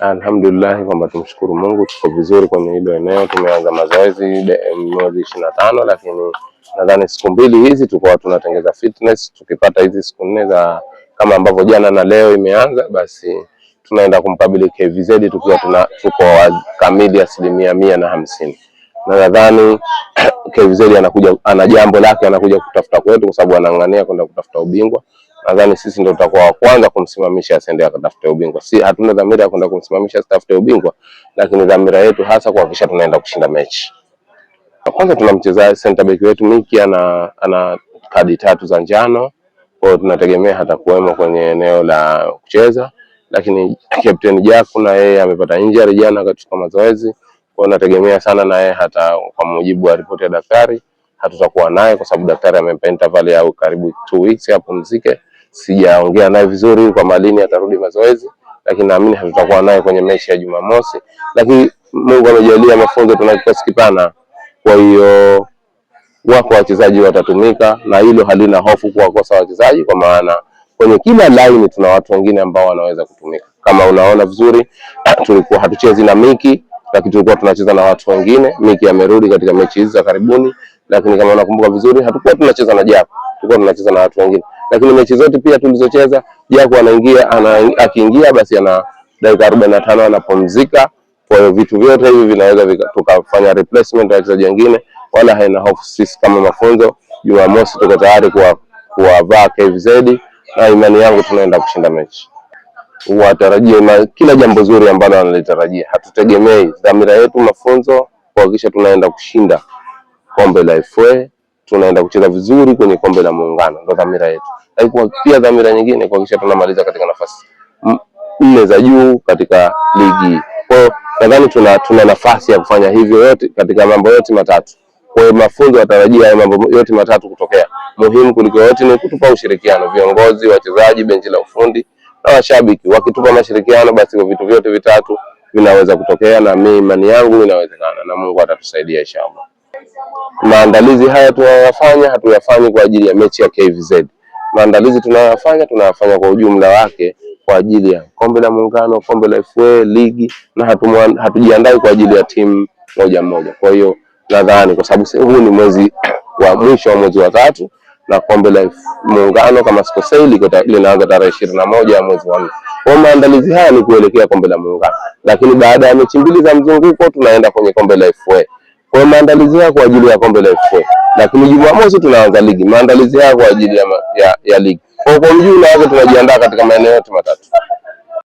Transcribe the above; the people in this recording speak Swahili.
Alhamdulillah, kwamba tumshukuru Mungu tuko vizuri kwenye hilo eneo. Tumeanza mazoezi mwezi 25, lakini nadhani siku mbili hizi tulikuwa tunatengeza fitness. Tukipata hizi siku 4 za kama ambavyo jana na leo imeanza, basi tunaenda kumkabili KVZ tukiwa tuko kamili 150%. Na nadhani KVZ anakuja, ana jambo lake, anakuja kutafuta kwetu kwa sababu anang'ania kwenda kutafuta ubingwa. Nadhani sisi ndio tutakuwa wa kwanza kumsimamisha asende akatafute ubingwa. Si hatuna dhamira ya kwenda kumsimamisha asitafute ubingwa, lakini dhamira yetu hasa kuhakikisha tunaenda kushinda mechi. Kwanza tunamcheza center back wetu Miki ana kadi 3 za njano. Kwa hiyo tunategemea hata kuwemo kwenye eneo la kucheza, lakini Captain Jack na yeye amepata injury jana katika mazoezi. Kwa hiyo nategemea sana na yeye, hata kwa mujibu wa ripoti ya daktari hatutakuwa naye kwa sababu daktari amempa interval ya karibu 2 weeks apumzike. Sijaongea naye vizuri kwa lini atarudi mazoezi, lakini naamini hatutakuwa naye kwenye mechi ya Jumamosi. Lakini Mungu amejalia mafunzo, tuna kikosi kipana, kwa hiyo wako wachezaji watatumika, na hilo halina hofu kuwakosa wachezaji, kwa maana kwenye kila line tuna watu wengine ambao wanaweza kutumika. Kama unaona vizuri, tulikuwa hatuchezi na Miki, lakini tulikuwa tunacheza na watu wengine. Miki amerudi katika mechi hizi za karibuni, lakini kama unakumbuka vizuri, hatukuwa tunacheza na Jaco, tulikuwa tunacheza na watu wengine. Lakini mechi zote pia tulizocheza, Jaco anaingia, akiingia basi ana dakika 45 anapumzika. Kwa hiyo vitu vyote hivi vinaweza tukafanya replacement ya wachezaji wengine, wala haina hofu. Sisi kama mafunzo Jumamosi tuko tayari kuwavaa KVZ, na imani yangu tunaenda kushinda mechi. Watarajie na kila jambo zuri ambalo analitarajia. Hatutegemei, dhamira yetu mafunzo kuhakikisha tunaenda kushinda kombe la FA, tunaenda kucheza vizuri kwenye kombe la Muungano, ndio dhamira yetu. Lakini pia dhamira nyingine kuhakikisha tunamaliza katika nafasi 4 za juu katika ligi. Kwa hiyo nadhani tuna nafasi ya kufanya hivyo yote katika mambo yote matatu. Kwa hiyo mafunzo yatarajia mambo yote matatu kutokea. Muhimu kuliko yote ni kutupa ushirikiano, viongozi, wachezaji, benchi la ufundi na washabiki. Wakitupa mashirikiano, basi kwa vitu vyote vitatu vinaweza kutokea, na mimi imani yangu inawezekana, na Mungu atatusaidia inshallah. Maandalizi haya tunayofanya hatuyafanyi kwa ajili ya mechi ya KVZ. Maandalizi tunayafanya kwa ujumla wake kwa ajili ya kombe la Muungano, kombe la FA, ligi, na hatujiandai kwa ajili ya timu moja. Kwa hiyo nadhani kwa sababu huu ni mwezi wa mwisho wa mwezi wa 3, na kombe la Muungano kama sikosei linaanza tarehe 21 ya mwezi wa 4. Kwa maandalizi haya ni kuelekea kombe la Muungano, lakini baada ya mechi 2 za mzunguko tunaenda kwenye kombe la FA. Kwa maandalizi haya kwa ajili ya kombe la FA, lakini Jumamosi tunaanza ligi. Maandalizi haya kwa ajili ya ligi. Kwa ujumla wake tunajiandaa katika maeneo yote matatu.